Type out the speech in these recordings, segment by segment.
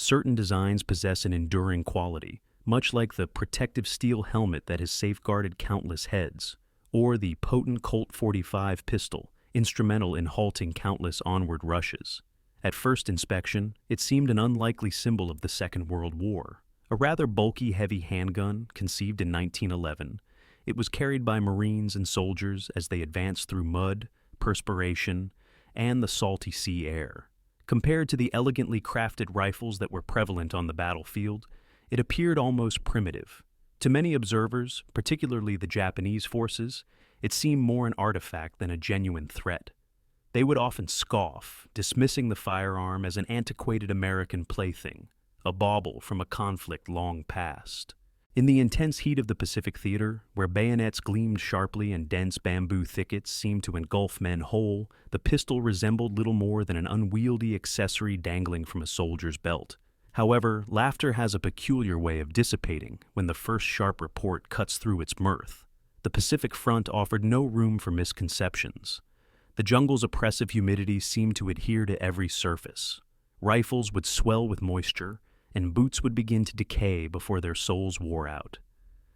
Certain designs possess an enduring quality, much like the protective steel helmet that has safeguarded countless heads, or the potent Colt 45 pistol, instrumental in halting countless onward rushes. At first inspection, it seemed an unlikely symbol of the Second World War. A rather bulky, heavy handgun, conceived in 1911, it was carried by Marines and soldiers as they advanced through mud, perspiration, and the salty sea air. Compared to the elegantly crafted rifles that were prevalent on the battlefield, it appeared almost primitive. To many observers, particularly the Japanese forces, it seemed more an artifact than a genuine threat. They would often scoff, dismissing the firearm as an antiquated American plaything, a bauble from a conflict long past. In the intense heat of the Pacific Theater, where bayonets gleamed sharply and dense bamboo thickets seemed to engulf men whole, the pistol resembled little more than an unwieldy accessory dangling from a soldier's belt. However, laughter has a peculiar way of dissipating when the first sharp report cuts through its mirth. The Pacific Front offered no room for misconceptions. The jungle's oppressive humidity seemed to adhere to every surface. Rifles would swell with moisture, and boots would begin to decay before their soles wore out.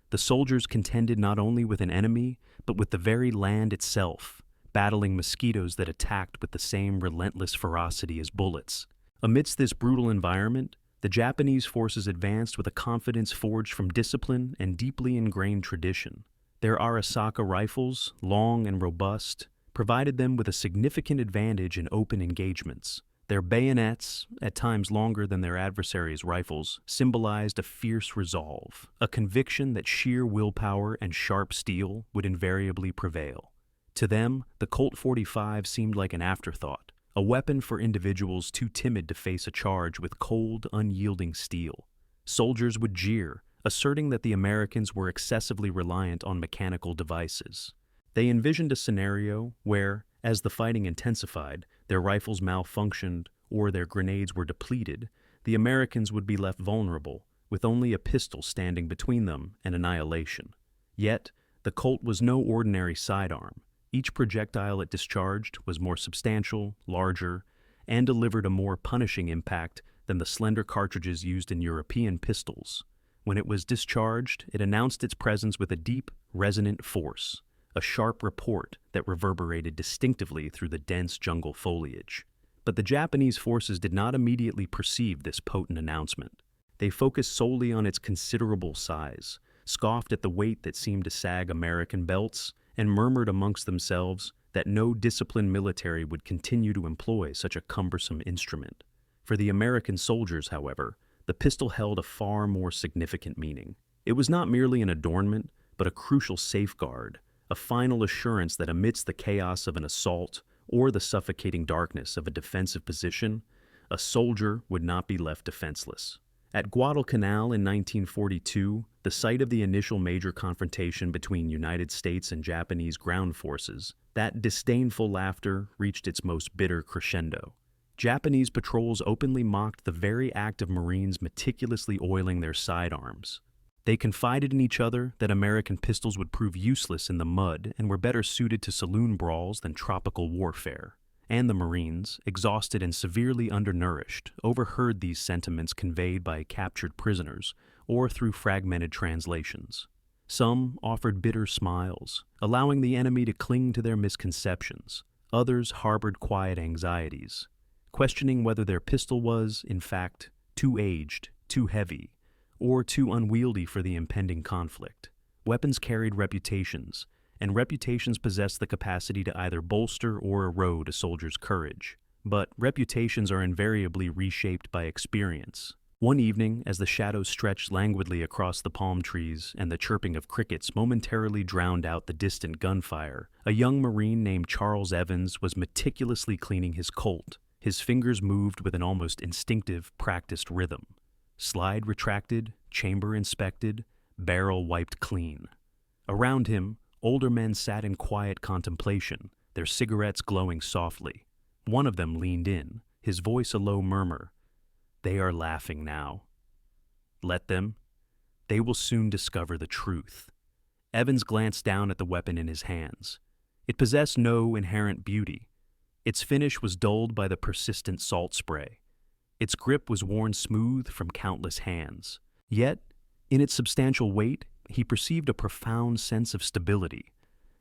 The soldiers contended not only with an enemy, but with the very land itself, battling mosquitoes that attacked with the same relentless ferocity as bullets. Amidst this brutal environment, the Japanese forces advanced with a confidence forged from discipline and deeply ingrained tradition. Their Arisaka rifles, long and robust, provided them with a significant advantage in open engagements. Their bayonets, at times longer than their adversaries' rifles, symbolized a fierce resolve, a conviction that sheer willpower and sharp steel would invariably prevail. To them, the Colt 45 seemed like an afterthought, a weapon for individuals too timid to face a charge with cold, unyielding steel. Soldiers would jeer, asserting that the Americans were excessively reliant on mechanical devices. They envisioned a scenario where, as the fighting intensified, their rifles malfunctioned or their grenades were depleted, the Americans would be left vulnerable, with only a pistol standing between them and annihilation. Yet, the Colt was no ordinary sidearm. Each projectile it discharged was more substantial, larger, and delivered a more punishing impact than the slender cartridges used in European pistols. When it was discharged, it announced its presence with a deep, resonant force, a sharp report that reverberated distinctively through the dense jungle foliage. But the Japanese forces did not immediately perceive this potent announcement. They focused solely on its considerable size, scoffed at the weight that seemed to sag American belts, and murmured amongst themselves that no disciplined military would continue to employ such a cumbersome instrument. For the American soldiers, however, the pistol held a far more significant meaning. It was not merely an adornment, but a crucial safeguard, a final assurance that amidst the chaos of an assault or the suffocating darkness of a defensive position, a soldier would not be left defenseless. At Guadalcanal in 1942, the site of the initial major confrontation between United States and Japanese ground forces, that disdainful laughter reached its most bitter crescendo. Japanese patrols openly mocked the very act of Marines meticulously oiling their sidearms. They confided in each other that American pistols would prove useless in the mud and were better suited to saloon brawls than tropical warfare. And the Marines, exhausted and severely undernourished, overheard these sentiments conveyed by captured prisoners or through fragmented translations. Some offered bitter smiles, allowing the enemy to cling to their misconceptions. Others harbored quiet anxieties, questioning whether their pistol was, in fact, too aged, too heavy, or too unwieldy for the impending conflict. Weapons carried reputations, and reputations possessed the capacity to either bolster or erode a soldier's courage. But reputations are invariably reshaped by experience. One evening, as the shadows stretched languidly across the palm trees and the chirping of crickets momentarily drowned out the distant gunfire, a young Marine named Charles Evans was meticulously cleaning his Colt. His fingers moved with an almost instinctive, practiced rhythm. Slide retracted, chamber inspected, barrel wiped clean. Around him, older men sat in quiet contemplation, their cigarettes glowing softly. One of them leaned in, his voice a low murmur. "They are laughing now. Let them. They will soon discover the truth." Evans glanced down at the weapon in his hands. It possessed no inherent beauty. Its finish was dulled by the persistent salt spray. Its grip was worn smooth from countless hands. Yet, in its substantial weight, he perceived a profound sense of stability,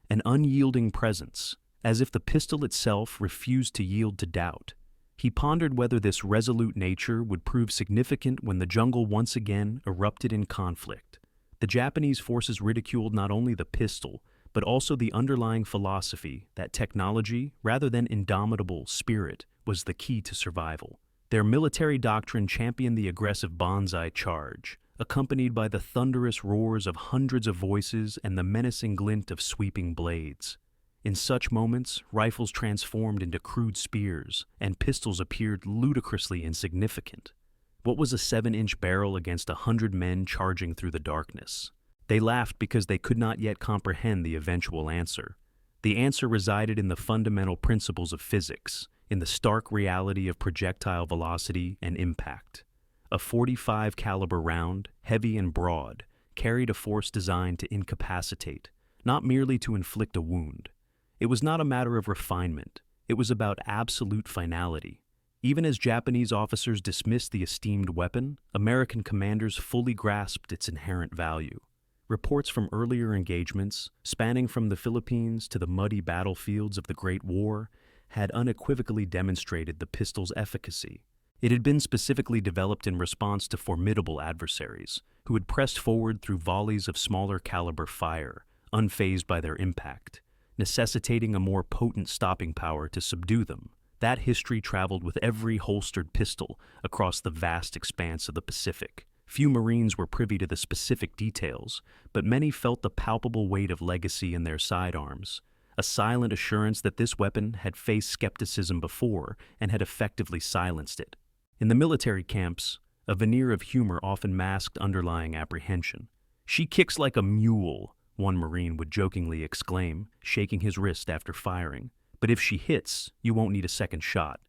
an unyielding presence, as if the pistol itself refused to yield to doubt. He pondered whether this resolute nature would prove significant when the jungle once again erupted in conflict. The Japanese forces ridiculed not only the pistol, but also the underlying philosophy that technology, rather than indomitable spirit, was the key to survival. Their military doctrine championed the aggressive banzai charge, accompanied by the thunderous roars of hundreds of voices and the menacing glint of sweeping blades. In such moments, rifles transformed into crude spears, and pistols appeared ludicrously insignificant. What was a 7-inch barrel against 100 men charging through the darkness? They laughed because they could not yet comprehend the eventual answer. The answer resided in the fundamental principles of physics, in the stark reality of projectile velocity and impact. A .45 caliber round, heavy and broad, carried a force designed to incapacitate, not merely to inflict a wound. It was not a matter of refinement. It was about absolute finality. Even as Japanese officers dismissed the esteemed weapon, American commanders fully grasped its inherent value. Reports from earlier engagements, spanning from the Philippines to the muddy battlefields of the Great War, had unequivocally demonstrated the pistol's efficacy. It had been specifically developed in response to formidable adversaries, who had pressed forward through volleys of smaller caliber fire, unfazed by their impact, necessitating a more potent stopping power to subdue them. That history traveled with every holstered pistol across the vast expanse of the Pacific. Few Marines were privy to the specific details, but many felt the palpable weight of legacy in their sidearms, a silent assurance that this weapon had faced skepticism before and had effectively silenced it. In the military camps, a veneer of humor often masked underlying apprehension. "She kicks like a mule," one Marine would jokingly exclaim, shaking his wrist after firing. "But if she hits, you won't need a second shot."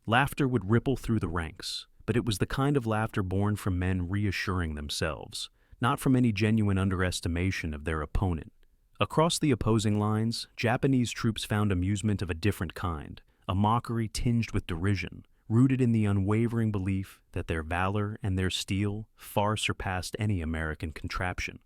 Laughter would ripple through the ranks, but it was the kind of laughter born from men reassuring themselves, not from any genuine underestimation of their opponent. Across the opposing lines, Japanese troops found amusement of a different kind, a mockery tinged with derision, rooted in the unwavering belief that their valor and their steel far surpassed any American contraption.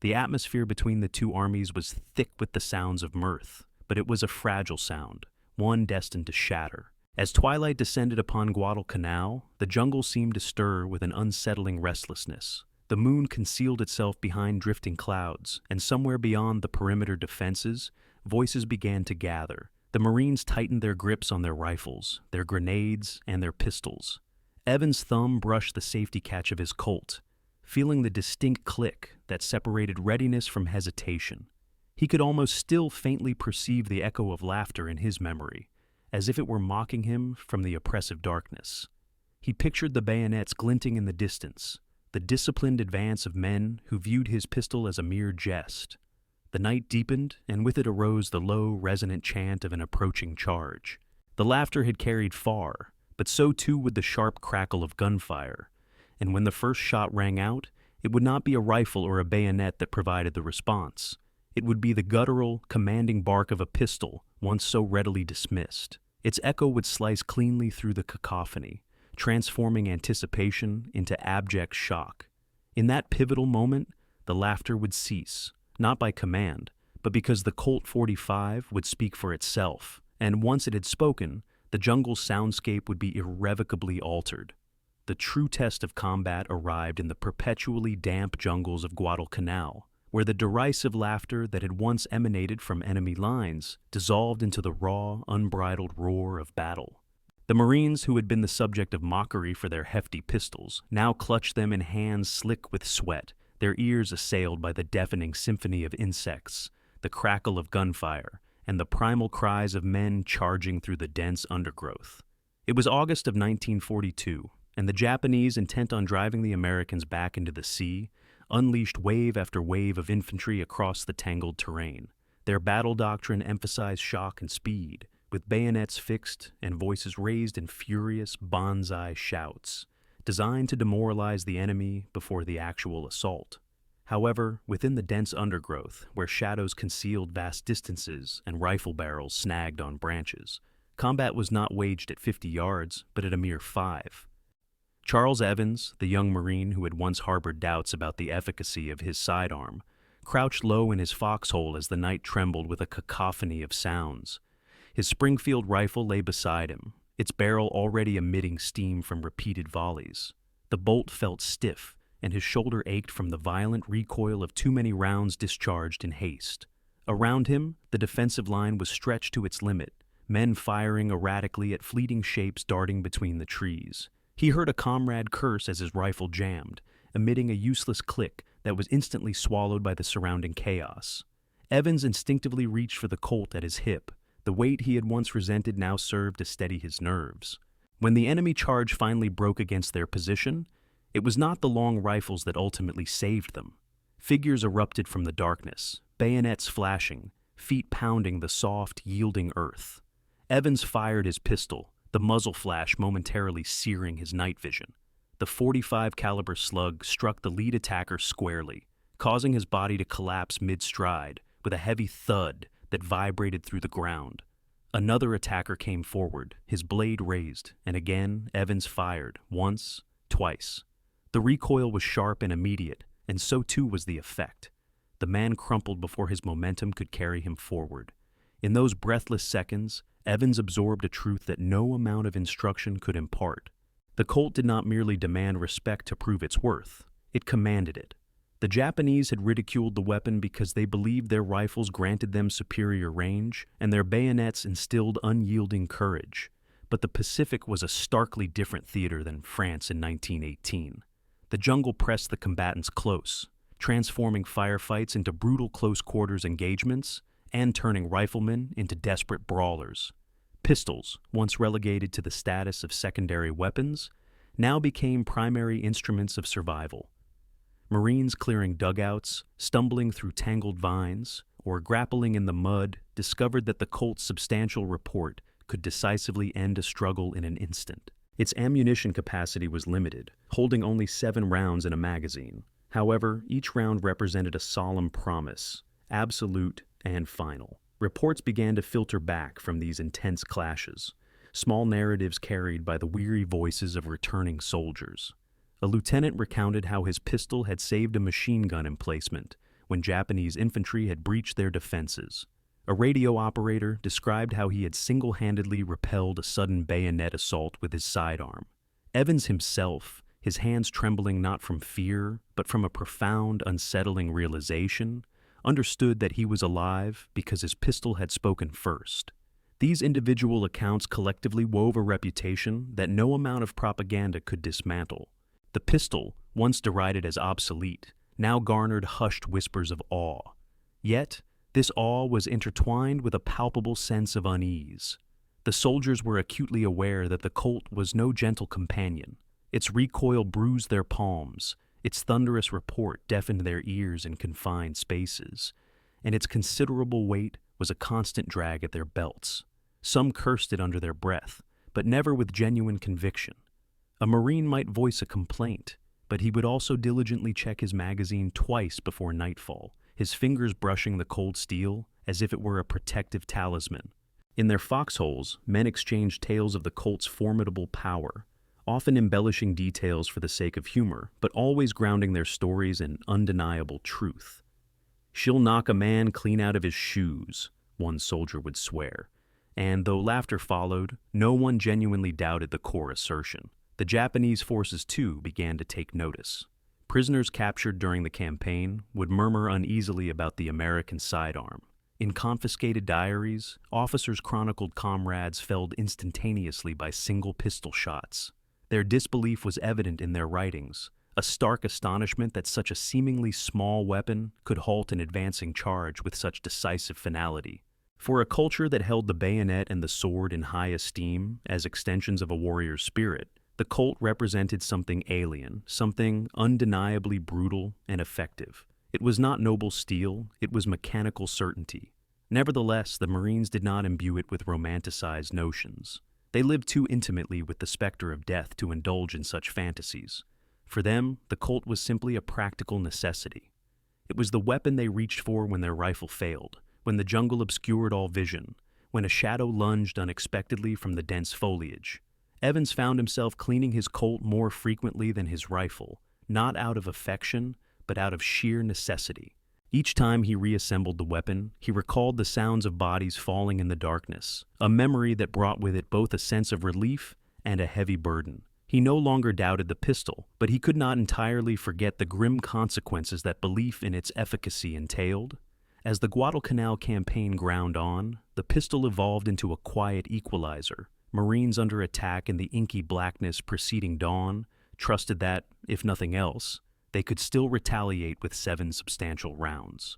The atmosphere between the two armies was thick with the sounds of mirth, but it was a fragile sound, one destined to shatter. As twilight descended upon Guadalcanal, the jungle seemed to stir with an unsettling restlessness. The moon concealed itself behind drifting clouds, and somewhere beyond the perimeter defenses, voices began to gather. The Marines tightened their grips on their rifles, their grenades, and their pistols. Evan's thumb brushed the safety catch of his Colt, feeling the distinct click that separated readiness from hesitation. He could almost still faintly perceive the echo of laughter in his memory, as if it were mocking him from the oppressive darkness. He pictured the bayonets glinting in the distance, the disciplined advance of men who viewed his pistol as a mere jest. The night deepened, and with it arose the low, resonant chant of an approaching charge. The laughter had carried far, but so too would the sharp crackle of gunfire, and when the first shot rang out, it would not be a rifle or a bayonet that provided the response. It would be the guttural, commanding bark of a pistol, once so readily dismissed. Its echo would slice cleanly through the cacophony, transforming anticipation into abject shock. In that pivotal moment, the laughter would cease, not by command, but because the Colt 45 would speak for itself, and once it had spoken, the jungle's soundscape would be irrevocably altered. The true test of combat arrived in the perpetually damp jungles of Guadalcanal, where the derisive laughter that had once emanated from enemy lines dissolved into the raw, unbridled roar of battle. The Marines, who had been the subject of mockery for their hefty pistols, now clutched them in hands slick with sweat, their ears assailed by the deafening symphony of insects, the crackle of gunfire, and the primal cries of men charging through the dense undergrowth. It was August of 1942, and the Japanese, intent on driving the Americans back into the sea, unleashed wave after wave of infantry across the tangled terrain. Their battle doctrine emphasized shock and speed, with bayonets fixed and voices raised in furious banzai shouts, designed to demoralize the enemy before the actual assault. However, within the dense undergrowth, where shadows concealed vast distances and rifle barrels snagged on branches, combat was not waged at 50 yards, but at a mere 5. Charles Evans, the young Marine who had once harbored doubts about the efficacy of his sidearm, crouched low in his foxhole as the night trembled with a cacophony of sounds. His Springfield rifle lay beside him, its barrel already emitting steam from repeated volleys. The bolt felt stiff, and his shoulder ached from the violent recoil of too many rounds discharged in haste. Around him, the defensive line was stretched to its limit, men firing erratically at fleeting shapes darting between the trees. He heard a comrade curse as his rifle jammed, emitting a useless click that was instantly swallowed by the surrounding chaos. Evans instinctively reached for the Colt at his hip. The weight he had once resented now served to steady his nerves. When the enemy charge finally broke against their position, it was not the long rifles that ultimately saved them. Figures erupted from the darkness, bayonets flashing, feet pounding the soft, yielding earth. Evans fired his pistol, the muzzle flash momentarily searing his night vision. The .45 caliber slug struck the lead attacker squarely, causing his body to collapse mid-stride with a heavy thud that vibrated through the ground. Another attacker came forward, his blade raised, and again Evans fired, once, twice. The recoil was sharp and immediate, and so too was the effect. The man crumpled before his momentum could carry him forward. In those breathless seconds, Evans absorbed a truth that no amount of instruction could impart. The Colt did not merely demand respect to prove its worth, it commanded it. The Japanese had ridiculed the weapon because they believed their rifles granted them superior range and their bayonets instilled unyielding courage. But the Pacific was a starkly different theater than France in 1918. The jungle pressed the combatants close, transforming firefights into brutal close-quarters engagements and turning riflemen into desperate brawlers. Pistols, once relegated to the status of secondary weapons, now became primary instruments of survival. Marines clearing dugouts, stumbling through tangled vines, or grappling in the mud discovered that the Colt's substantial report could decisively end a struggle in an instant. Its ammunition capacity was limited, holding only 7 rounds in a magazine. However, each round represented a solemn promise, absolute and final. Reports began to filter back from these intense clashes, small narratives carried by the weary voices of returning soldiers. A lieutenant recounted how his pistol had saved a machine gun emplacement when Japanese infantry had breached their defenses. A radio operator described how he had single-handedly repelled a sudden bayonet assault with his sidearm. Evans himself, his hands trembling not from fear, but from a profound, unsettling realization, understood that he was alive because his pistol had spoken first. These individual accounts collectively wove a reputation that no amount of propaganda could dismantle. The pistol, once derided as obsolete, now garnered hushed whispers of awe. Yet, this awe was intertwined with a palpable sense of unease. The soldiers were acutely aware that the Colt was no gentle companion. Its recoil bruised their palms, its thunderous report deafened their ears in confined spaces, and its considerable weight was a constant drag at their belts. Some cursed it under their breath, but never with genuine conviction. A Marine might voice a complaint, but he would also diligently check his magazine twice before nightfall, his fingers brushing the cold steel as if it were a protective talisman. In their foxholes, men exchanged tales of the Colt's formidable power, often embellishing details for the sake of humor, but always grounding their stories in undeniable truth. "She'll knock a man clean out of his shoes," one soldier would swear, and though laughter followed, no one genuinely doubted the core assertion. The Japanese forces, too, began to take notice. Prisoners captured during the campaign would murmur uneasily about the American sidearm. In confiscated diaries, officers chronicled comrades felled instantaneously by single pistol shots. Their disbelief was evident in their writings, a stark astonishment that such a seemingly small weapon could halt an advancing charge with such decisive finality. For a culture that held the bayonet and the sword in high esteem as extensions of a warrior's spirit, the Colt represented something alien, something undeniably brutal and effective. It was not noble steel, it was mechanical certainty. Nevertheless, the Marines did not imbue it with romanticized notions. They lived too intimately with the specter of death to indulge in such fantasies. For them, the Colt was simply a practical necessity. It was the weapon they reached for when their rifle failed, when the jungle obscured all vision, when a shadow lunged unexpectedly from the dense foliage. Evans found himself cleaning his Colt more frequently than his rifle, not out of affection, but out of sheer necessity. Each time he reassembled the weapon, he recalled the sounds of bodies falling in the darkness, a memory that brought with it both a sense of relief and a heavy burden. He no longer doubted the pistol, but he could not entirely forget the grim consequences that belief in its efficacy entailed. As the Guadalcanal campaign ground on, the pistol evolved into a quiet equalizer. Marines under attack in the inky blackness preceding dawn trusted that, if nothing else, they could still retaliate with 7 substantial rounds.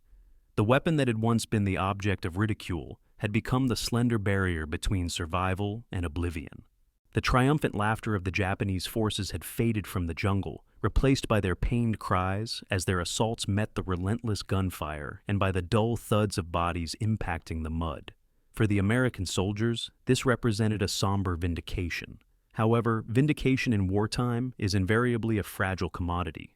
The weapon that had once been the object of ridicule had become the slender barrier between survival and oblivion. The triumphant laughter of the Japanese forces had faded from the jungle, replaced by their pained cries as their assaults met the relentless gunfire and by the dull thuds of bodies impacting the mud. For the American soldiers, this represented a somber vindication. However, vindication in wartime is invariably a fragile commodity.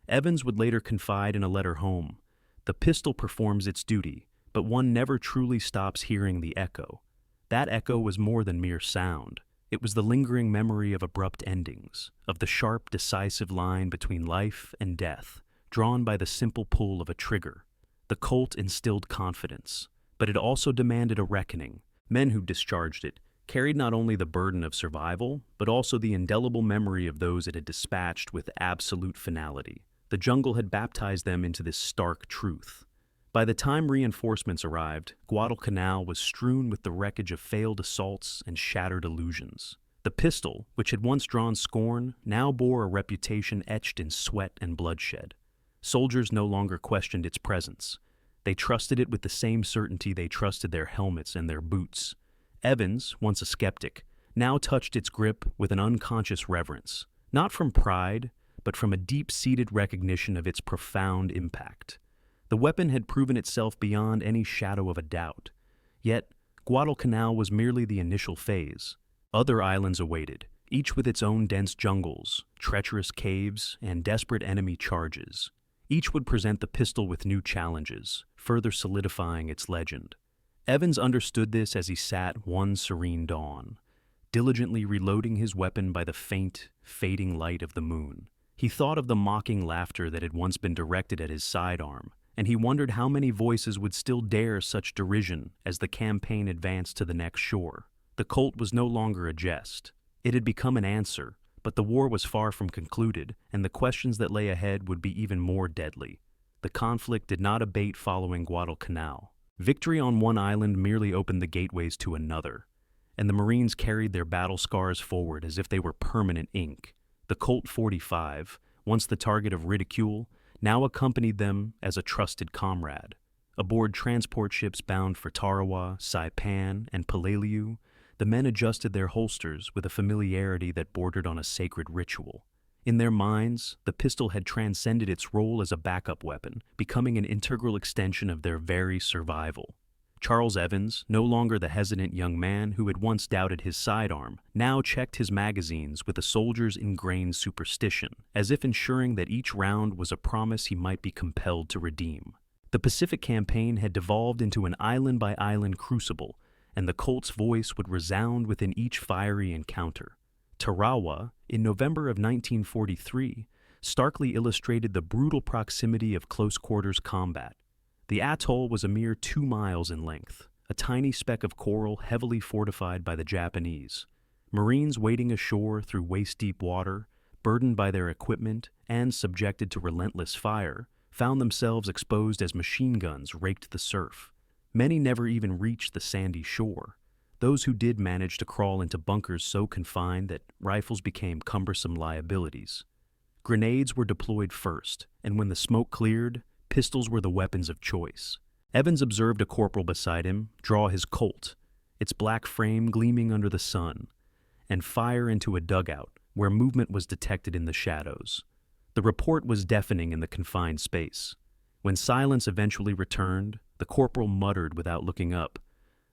Evans would later confide in a letter home, "The pistol performs its duty, but one never truly stops hearing the echo." That echo was more than mere sound. It was the lingering memory of abrupt endings, of the sharp, decisive line between life and death, drawn by the simple pull of a trigger. The Colt instilled confidence, but it also demanded a reckoning. Men who discharged it carried not only the burden of survival, but also the indelible memory of those it had dispatched with absolute finality. The jungle had baptized them into this stark truth. By the time reinforcements arrived, Guadalcanal was strewn with the wreckage of failed assaults and shattered illusions. The pistol, which had once drawn scorn, now bore a reputation etched in sweat and bloodshed. Soldiers no longer questioned its presence. They trusted it with the same certainty they trusted their helmets and their boots. Evans, once a skeptic, now touched its grip with an unconscious reverence, not from pride, but from a deep-seated recognition of its profound impact. The weapon had proven itself beyond any shadow of a doubt. Yet, Guadalcanal was merely the initial phase. Other islands awaited, each with its own dense jungles, treacherous caves, and desperate enemy charges. Each would present the pistol with new challenges, further solidifying its legend. Evans understood this as he sat one serene dawn, diligently reloading his weapon by the faint, fading light of the moon. He thought of the mocking laughter that had once been directed at his sidearm, and he wondered how many voices would still dare such derision as the campaign advanced to the next shore. The Colt was no longer a jest. It had become an answer, but the war was far from concluded, and the questions that lay ahead would be even more deadly. The conflict did not abate following Guadalcanal. Victory on one island merely opened the gateways to another, and the Marines carried their battle scars forward as if they were permanent ink. The Colt 45, once the target of ridicule, now accompanied them as a trusted comrade. Aboard transport ships bound for Tarawa, Saipan, and Palaliu, the men adjusted their holsters with a familiarity that bordered on a sacred ritual. In their minds, the pistol had transcended its role as a backup weapon, becoming an integral extension of their very survival. Charles Evans, no longer the hesitant young man who had once doubted his sidearm, now checked his magazines with a soldier's ingrained superstition, as if ensuring that each round was a promise he might be compelled to redeem. The Pacific campaign had devolved into an island-by-island crucible, and the Colt's voice would resound within each fiery encounter. Tarawa, in November of 1943, starkly illustrated the brutal proximity of close-quarters combat. The atoll was a mere 2 miles in length, a tiny speck of coral heavily fortified by the Japanese. Marines wading ashore through waist-deep water, burdened by their equipment and subjected to relentless fire, found themselves exposed as machine guns raked the surf. Many never even reached the sandy shore. Those who did manage to crawl into bunkers so confined that rifles became cumbersome liabilities. Grenades were deployed first, and when the smoke cleared, pistols were the weapons of choice. Evans observed a corporal beside him draw his Colt, its black frame gleaming under the sun, and fire into a dugout where movement was detected in the shadows. The report was deafening in the confined space. When silence eventually returned, the corporal muttered without looking up,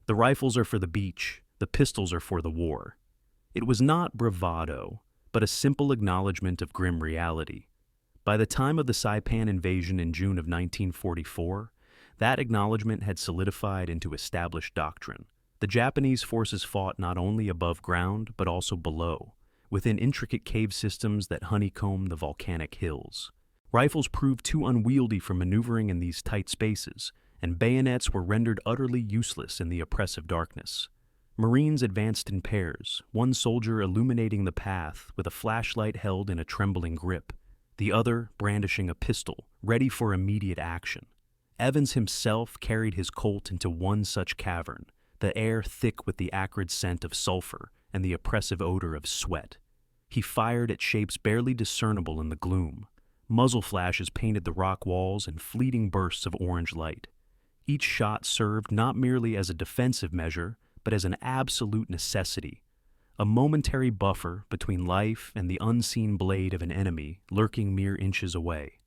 "The rifles are for the beach, the pistols are for the war." It was not bravado, but a simple acknowledgement of grim reality. By the time of the Saipan invasion in June of 1944, that acknowledgement had solidified into established doctrine. The Japanese forces fought not only above ground but also below, within intricate cave systems that honeycomb the volcanic hills. Rifles proved too unwieldy for maneuvering in these tight spaces, and bayonets were rendered utterly useless in the oppressive darkness. Marines advanced in pairs, one soldier illuminating the path with a flashlight held in a trembling grip, the other brandishing a pistol, ready for immediate action. Evans himself carried his Colt into one such cavern, the air thick with the acrid scent of sulfur and the oppressive odor of sweat. He fired at shapes barely discernible in the gloom. Muzzle flashes painted the rock walls in fleeting bursts of orange light. Each shot served not merely as a defensive measure, but as an absolute necessity, a momentary buffer between life and the unseen blade of an enemy lurking mere inches away.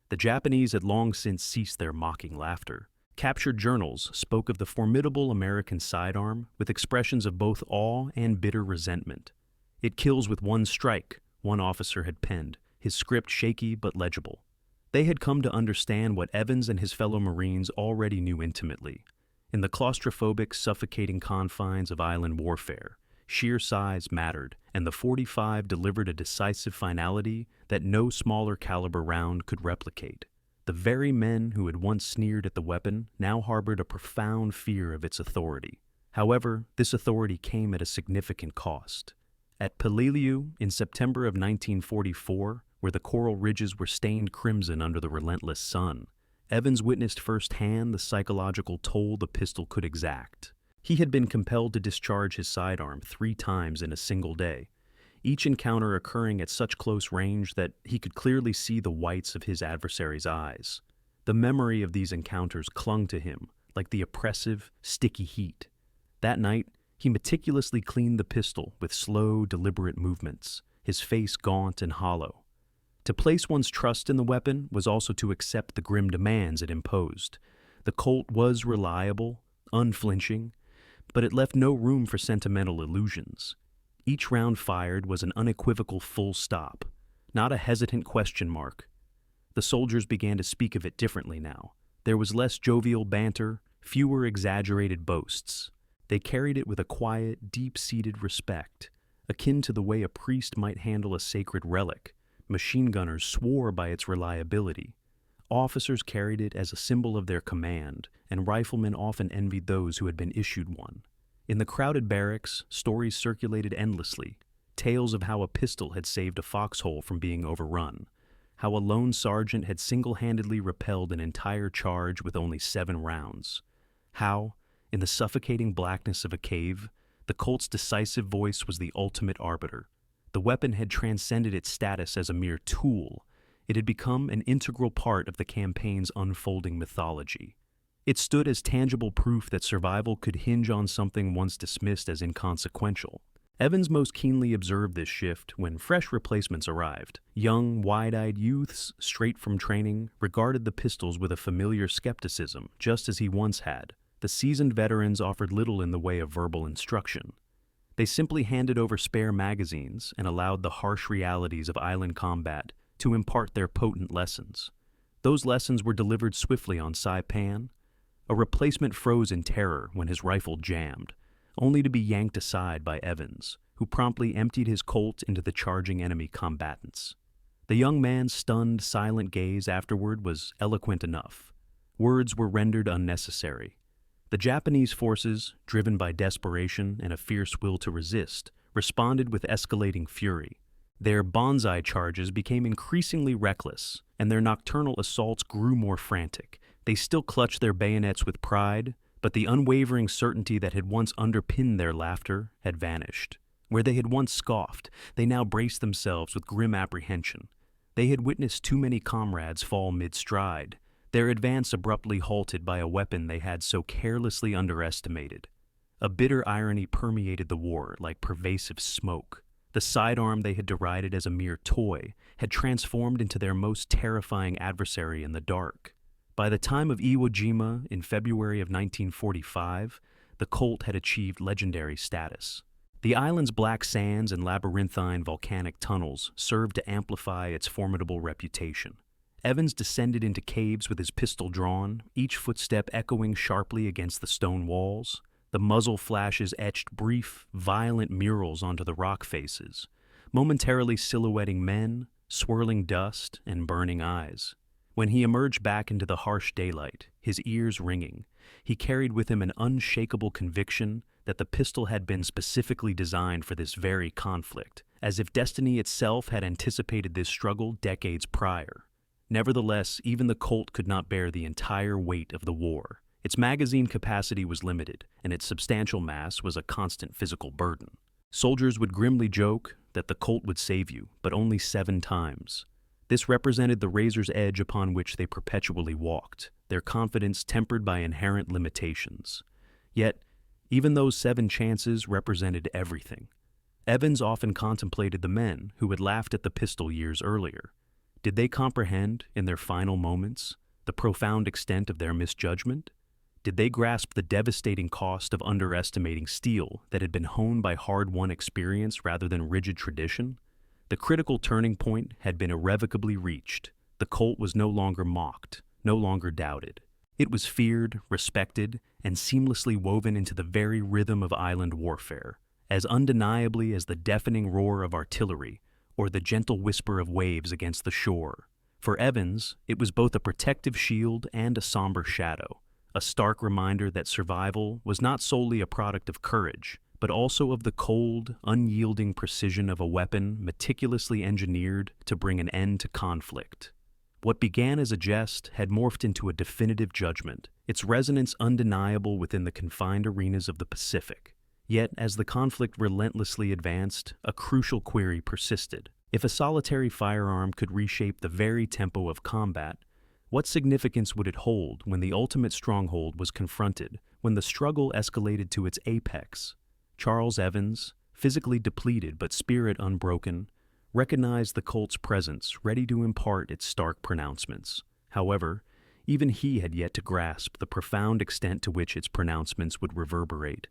The Japanese had long since ceased their mocking laughter. Captured journals spoke of the formidable American sidearm with expressions of both awe and bitter resentment. "It kills with one strike," one officer had penned, his script shaky but legible. They had come to understand what Evans and his fellow Marines already knew intimately. In the claustrophobic, suffocating confines of island warfare, sheer size mattered, and the .45 delivered a decisive finality that no smaller caliber round could replicate. The very men who had once sneered at the weapon now harbored a profound fear of its authority. However, this authority came at a significant cost. At Peleliu, in September of 1944, where the coral ridges were stained crimson under the relentless sun, Evans witnessed firsthand the psychological toll the pistol could exact. He had been compelled to discharge his sidearm 3 times in a single day, each encounter occurring at such close range that he could clearly see the whites of his adversary's eyes. The memory of these encounters clung to him like the oppressive, sticky heat. That night, he meticulously cleaned the pistol with slow, deliberate movements, his face gaunt and hollow. To place one's trust in the weapon was also to accept the grim demands it imposed. The Colt was reliable, unflinching, but it left no room for sentimental illusions. Each round fired was an unequivocal full stop, not a hesitant question mark. The soldiers began to speak of it differently now. There was less jovial banter, fewer exaggerated boasts. They carried it with a quiet, deep-seated respect, akin to the way a priest might handle a sacred relic. Machine gunners swore by its reliability. Officers carried it as a symbol of their command, and riflemen often envied those who had been issued one. In the crowded barracks, stories circulated endlessly, tales of how a pistol had saved a foxhole from being overrun, how a lone sergeant had single-handedly repelled an entire charge with only 7 rounds, how, in the suffocating blackness of a cave, the Colt's decisive voice was the ultimate arbiter. The weapon had transcended its status as a mere tool. It had become an integral part of the campaign's unfolding mythology. It stood as tangible proof that survival could hinge on something once dismissed as inconsequential. Evans most keenly observed this shift when fresh replacements arrived. Young, wide-eyed youths, straight from training, regarded the pistols with a familiar skepticism, just as he once had. The seasoned veterans offered little in the way of verbal instruction. They simply handed over spare magazines and allowed the harsh realities of island combat to impart their potent lessons. Those lessons were delivered swiftly on Saipan. A replacement froze in terror when his rifle jammed, only to be yanked aside by Evans, who promptly emptied his Colt into the charging enemy combatants. The young man's stunned, silent gaze afterward was eloquent enough. Words were rendered unnecessary. The Japanese forces, driven by desperation and a fierce will to resist, responded with escalating fury. Their bonsai charges became increasingly reckless, and their nocturnal assaults grew more frantic. They still clutched their bayonets with pride, but the unwavering certainty that had once underpinned their laughter had vanished. Where they had once scoffed, they now braced themselves with grim apprehension. They had witnessed too many comrades fall mid-stride, their advance abruptly halted by a weapon they had so carelessly underestimated. A bitter irony permeated the war like pervasive smoke. The sidearm they had derided as a mere toy had transformed into their most terrifying adversary in the dark. By the time of Iwo Jima in February of 1945, the Colt had achieved legendary status. The island's black sands and labyrinthine volcanic tunnels served to amplify its formidable reputation. Evans descended into caves with his pistol drawn, each footstep echoing sharply against the stone walls. The muzzle flashes etched brief, violent murals onto the rock faces, momentarily silhouetting men, swirling dust, and burning eyes. When he emerged back into the harsh daylight, his ears ringing, he carried with him an unshakable conviction that the pistol had been specifically designed for this very conflict, as if destiny itself had anticipated this struggle decades prior. Nevertheless, even the Colt could not bear the entire weight of the war. Its magazine capacity was limited, and its substantial mass was a constant physical burden. Soldiers would grimly joke that the Colt would save you, but only 7 times. This represented the razor's edge upon which they perpetually walked, their confidence tempered by inherent limitations. Yet, even those 7 chances represented everything. Evans often contemplated the men who had laughed at the pistol years earlier. Did they comprehend, in their final moments, the profound extent of their misjudgment? Did they grasp the devastating cost of underestimating steel that had been honed by hard-won experience rather than rigid tradition? The critical turning point had been irrevocably reached. The Colt was no longer mocked, no longer doubted. It was feared, respected, and seamlessly woven into the very rhythm of island warfare, as undeniably as the deafening roar of artillery or the gentle whisper of waves against the shore. For Evans, it was both a protective shield and a somber shadow, a stark reminder that survival was not solely a product of courage, but also of the cold, unyielding precision of a weapon meticulously engineered to bring an end to conflict. What began as a jest had morphed into a definitive judgment, its resonance undeniable within the confined arenas of the Pacific. Yet, as the conflict relentlessly advanced, a crucial query persisted. If a solitary firearm could reshape the very tempo of combat, what significance would it hold when the ultimate stronghold was confronted, when the struggle escalated to its apex? Charles Evans, physically depleted but spirit unbroken, recognized the Colt's presence, ready to impart its stark pronouncements. However, even he had yet to grasp the profound extent to which its pronouncements would reverberate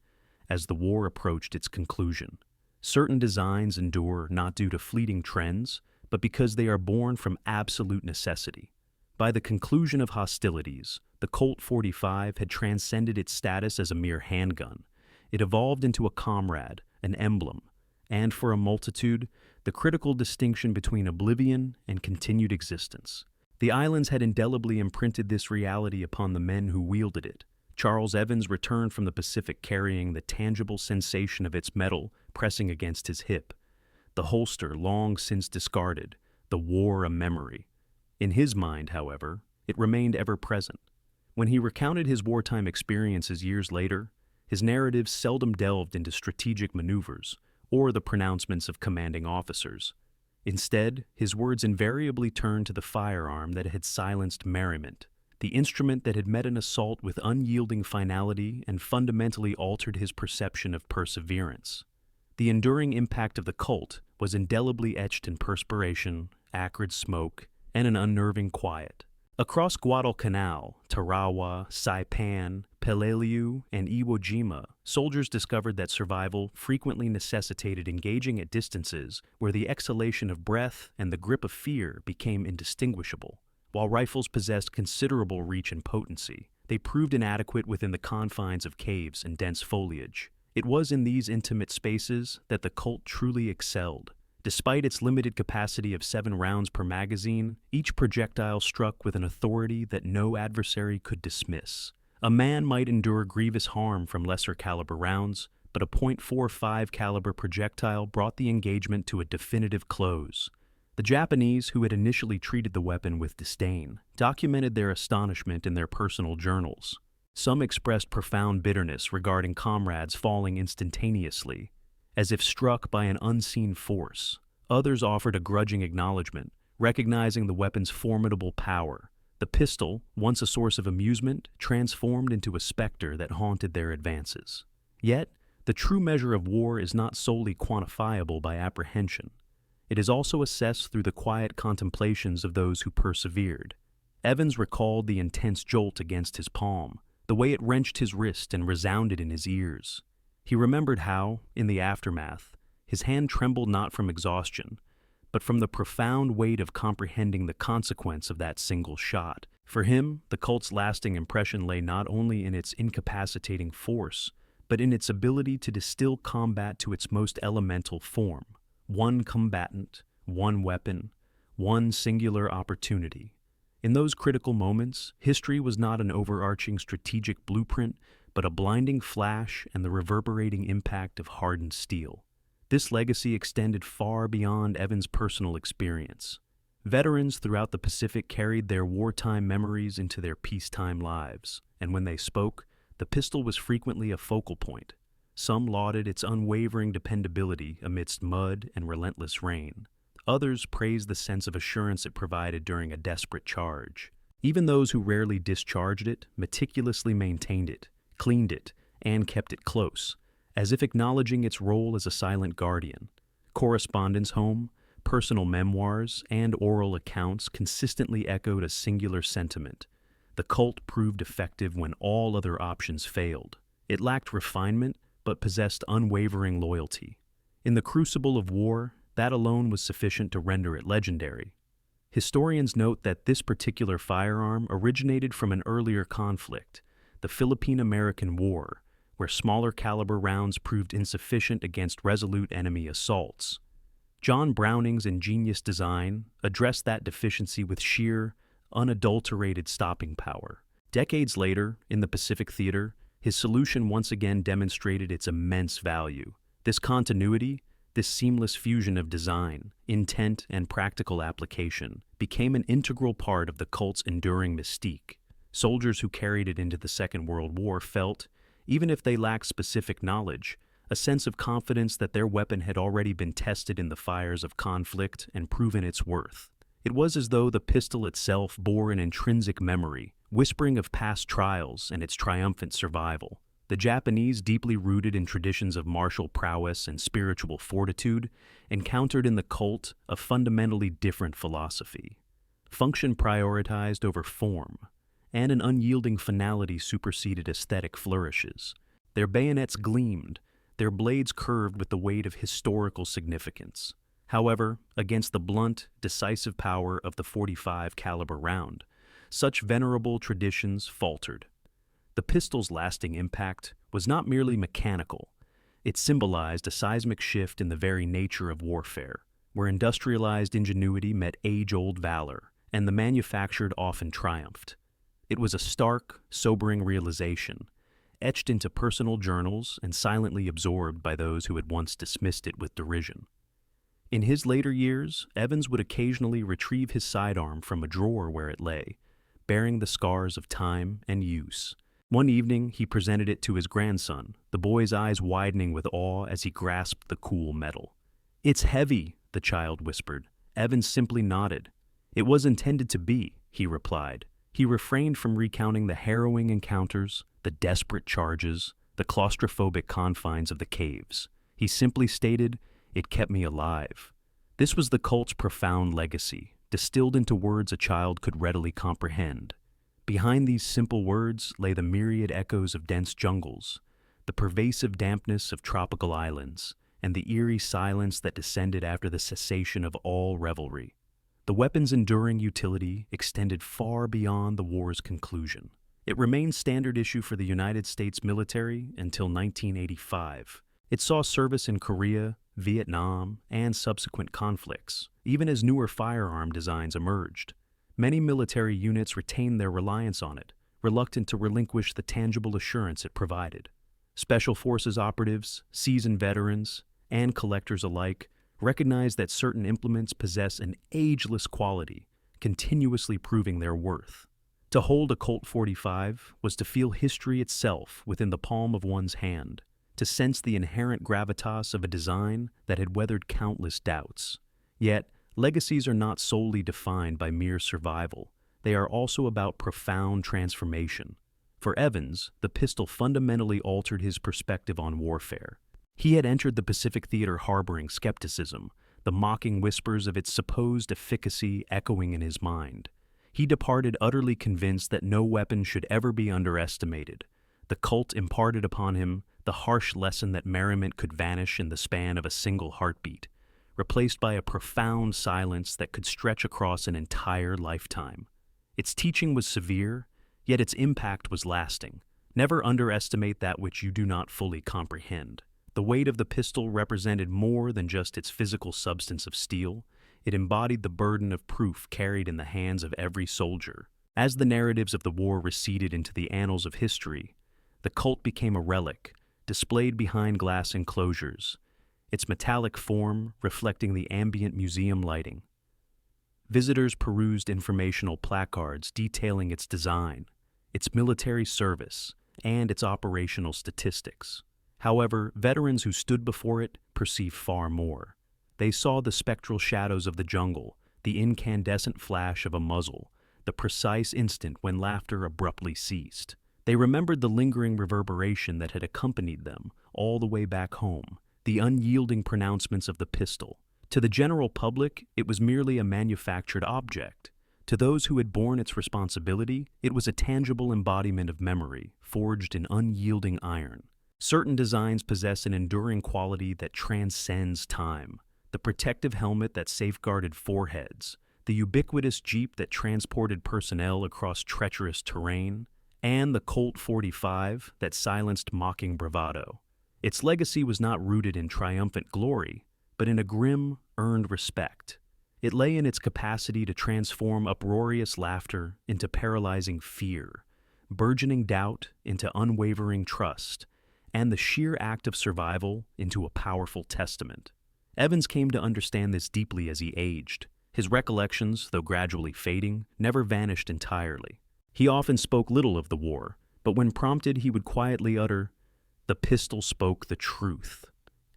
as the war approached its conclusion. Certain designs endure not due to fleeting trends, but because they are born from absolute necessity. By the conclusion of hostilities, the Colt 45 had transcended its status as a mere handgun. It evolved into a comrade, an emblem, and for a multitude, the critical distinction between oblivion and continued existence. The islands had indelibly imprinted this reality upon the men who wielded it. Charles Evans returned from the Pacific carrying the tangible sensation of its metal pressing against his hip, the holster long since discarded, the war a memory. In his mind, however, it remained ever present. When he recounted his wartime experiences years later, his narrative seldom delved into strategic maneuvers or the pronouncements of commanding officers. Instead, his words invariably turned to the firearm that had silenced merriment, the instrument that had met an assault with unyielding finality and fundamentally altered his perception of perseverance. The enduring impact of the Colt was indelibly etched in perspiration, acrid smoke, and an unnerving quiet. Across Guadalcanal, Tarawa, Saipan, Peleliu, and Iwo Jima, soldiers discovered that survival frequently necessitated engaging at distances where the exhalation of breath and the grip of fear became indistinguishable. While rifles possessed considerable reach and potency, they proved inadequate within the confines of caves and dense foliage. It was in these intimate spaces that the Colt truly excelled. Despite its limited capacity of 7 rounds per magazine, each projectile struck with an authority that no adversary could dismiss. A man might endure grievous harm from lesser caliber rounds, but a .45 caliber projectile brought the engagement to a definitive close. The Japanese, who had initially treated the weapon with disdain, documented their astonishment in their personal journals. Some expressed profound bitterness regarding comrades falling instantaneously, as if struck by an unseen force. Others offered a grudging acknowledgement, recognizing the weapon's formidable power. The pistol, once a source of amusement, transformed into a specter that haunted their advances. Yet, the true measure of war is not solely quantifiable by apprehension. It is also assessed through the quiet contemplations of those who persevered. Evans recalled the intense jolt against his palm, the way it wrenched his wrist and resounded in his ears. He remembered how, in the aftermath, his hand trembled not from exhaustion, but from the profound weight of comprehending the consequence of that single shot. For him, the Colt's lasting impression lay not only in its incapacitating force, but in its ability to distill combat to its most elemental form: one combatant, one weapon, one singular opportunity. In those critical moments, history was not an overarching strategic blueprint, but a blinding flash and the reverberating impact of hardened steel. This legacy extended far beyond Evans' personal experience. Veterans throughout the Pacific carried their wartime memories into their peacetime lives, and when they spoke, the pistol was frequently a focal point. Some lauded its unwavering dependability amidst mud and relentless rain. Others praised the sense of assurance it provided during a desperate charge. Even those who rarely discharged it meticulously maintained it, cleaned it, and kept it close, as if acknowledging its role as a silent guardian. Correspondence home, personal memoirs, and oral accounts consistently echoed a singular sentiment: the Colt proved effective when all other options failed. It lacked refinement, but possessed unwavering loyalty. In the crucible of war, that alone was sufficient to render it legendary. Historians note that this particular firearm originated from an earlier conflict, the Philippine-American War, where smaller caliber rounds proved insufficient against resolute enemy assaults. John Browning's ingenious design addressed that deficiency with sheer, unadulterated stopping power. Decades later, in the Pacific Theater, his solution once again demonstrated its immense value. This continuity, this seamless fusion of design, intent, and practical application, became an integral part of the Colt's enduring mystique. Soldiers who carried it into the Second World War felt, even if they lacked specific knowledge, a sense of confidence that their weapon had already been tested in the fires of conflict and proven its worth. It was as though the pistol itself bore an intrinsic memory, whispering of past trials and its triumphant survival. The Japanese, deeply rooted in traditions of martial prowess and spiritual fortitude, encountered in the Colt a fundamentally different philosophy. Function prioritized over form, and an unyielding finality superseded aesthetic flourishes. Their bayonets gleamed, their blades curved with the weight of historical significance. However, against the blunt, decisive power of the .45 caliber round, such venerable traditions faltered. The pistol's lasting impact was not merely mechanical. It symbolized a seismic shift in the very nature of warfare, where industrialized ingenuity met age-old valor, and the manufactured often triumphed. It was a stark, sobering realization, etched into personal journals and silently absorbed by those who had once dismissed it with derision. In his later years, Evans would occasionally retrieve his sidearm from a drawer where it lay, bearing the scars of time and use. One evening, he presented it to his grandson, the boy's eyes widening with awe as he grasped the cool metal. "It's heavy," the child whispered. Evans simply nodded. "It was intended to be," he replied. He refrained from recounting the harrowing encounters, the desperate charges, the claustrophobic confines of the caves. He simply stated, "It kept me alive." This was the Colt's profound legacy, distilled into words a child could readily comprehend. Behind these simple words lay the myriad echoes of dense jungles, the pervasive dampness of tropical islands, and the eerie silence that descended after the cessation of all revelry. The weapon's enduring utility extended far beyond the war's conclusion. It remained standard issue for the United States military until 1985. It saw service in Korea, Vietnam, and subsequent conflicts, even as newer firearm designs emerged. Many military units retained their reliance on it, reluctant to relinquish the tangible assurance it provided. Special Forces operatives, seasoned veterans, and collectors alike recognized that certain implements possess an ageless quality, continuously proving their worth. To hold a Colt .45 was to feel history itself within the palm of one's hand, to sense the inherent gravitas of a design that had weathered countless doubts. Yet, legacies are not solely defined by mere survival. They are also about profound transformation. For Evans, the pistol fundamentally altered his perspective on warfare. He had entered the Pacific Theater harboring skepticism, the mocking whispers of its supposed efficacy echoing in his mind. He departed utterly convinced that no weapon should ever be underestimated. The Colt imparted upon him the harsh lesson that merriment could vanish in the span of a single heartbeat, replaced by a profound silence that could stretch across an entire lifetime. Its teaching was severe, yet its impact was lasting. Never underestimate that which you do not fully comprehend. The weight of the pistol represented more than just its physical substance of steel. It embodied the burden of proof carried in the hands of every soldier. As the narratives of the war receded into the annals of history, the Colt became a relic, displayed behind glass enclosures, its metallic form reflecting the ambient museum lighting. Visitors perused informational placards detailing its design, its military service, and its operational statistics. However, veterans who stood before it perceived far more. They saw the spectral shadows of the jungle, the incandescent flash of a muzzle, the precise instant when laughter abruptly ceased. They remembered the lingering reverberation that had accompanied them all the way back home, the unyielding pronouncements of the pistol. To the general public, it was merely a manufactured object. To those who had borne its responsibility, it was a tangible embodiment of memory, forged in unyielding iron. Certain designs possess an enduring quality that transcends time. The protective helmet that safeguarded foreheads, the ubiquitous Jeep that transported personnel across treacherous terrain, and the Colt 45 that silenced mocking bravado. Its legacy was not rooted in triumphant glory, but in a grim, earned respect. It lay in its capacity to transform uproarious laughter into paralyzing fear, burgeoning doubt into unwavering trust, and the sheer act of survival into a powerful testament. Evans came to understand this deeply as he aged. His recollections, though gradually fading, never vanished entirely. He often spoke little of the war, but when prompted he would quietly utter, "The pistol spoke the truth."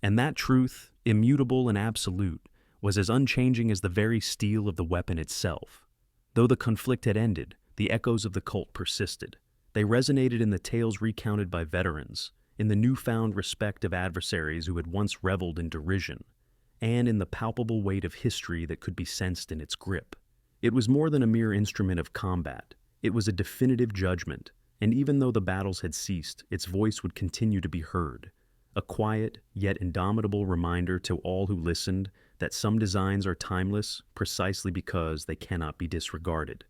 And that truth, immutable and absolute, was as unchanging as the very steel of the weapon itself. Though the conflict had ended, the echoes of the Colt persisted. They resonated in the tales recounted by veterans, in the newfound respect of adversaries who had once reveled in derision, and in the palpable weight of history that could be sensed in its grip. It was more than a mere instrument of combat. It was a definitive judgment, and even though the battles had ceased, its voice would continue to be heard, a quiet yet indomitable reminder to all who listened that some designs are timeless precisely because they cannot be disregarded.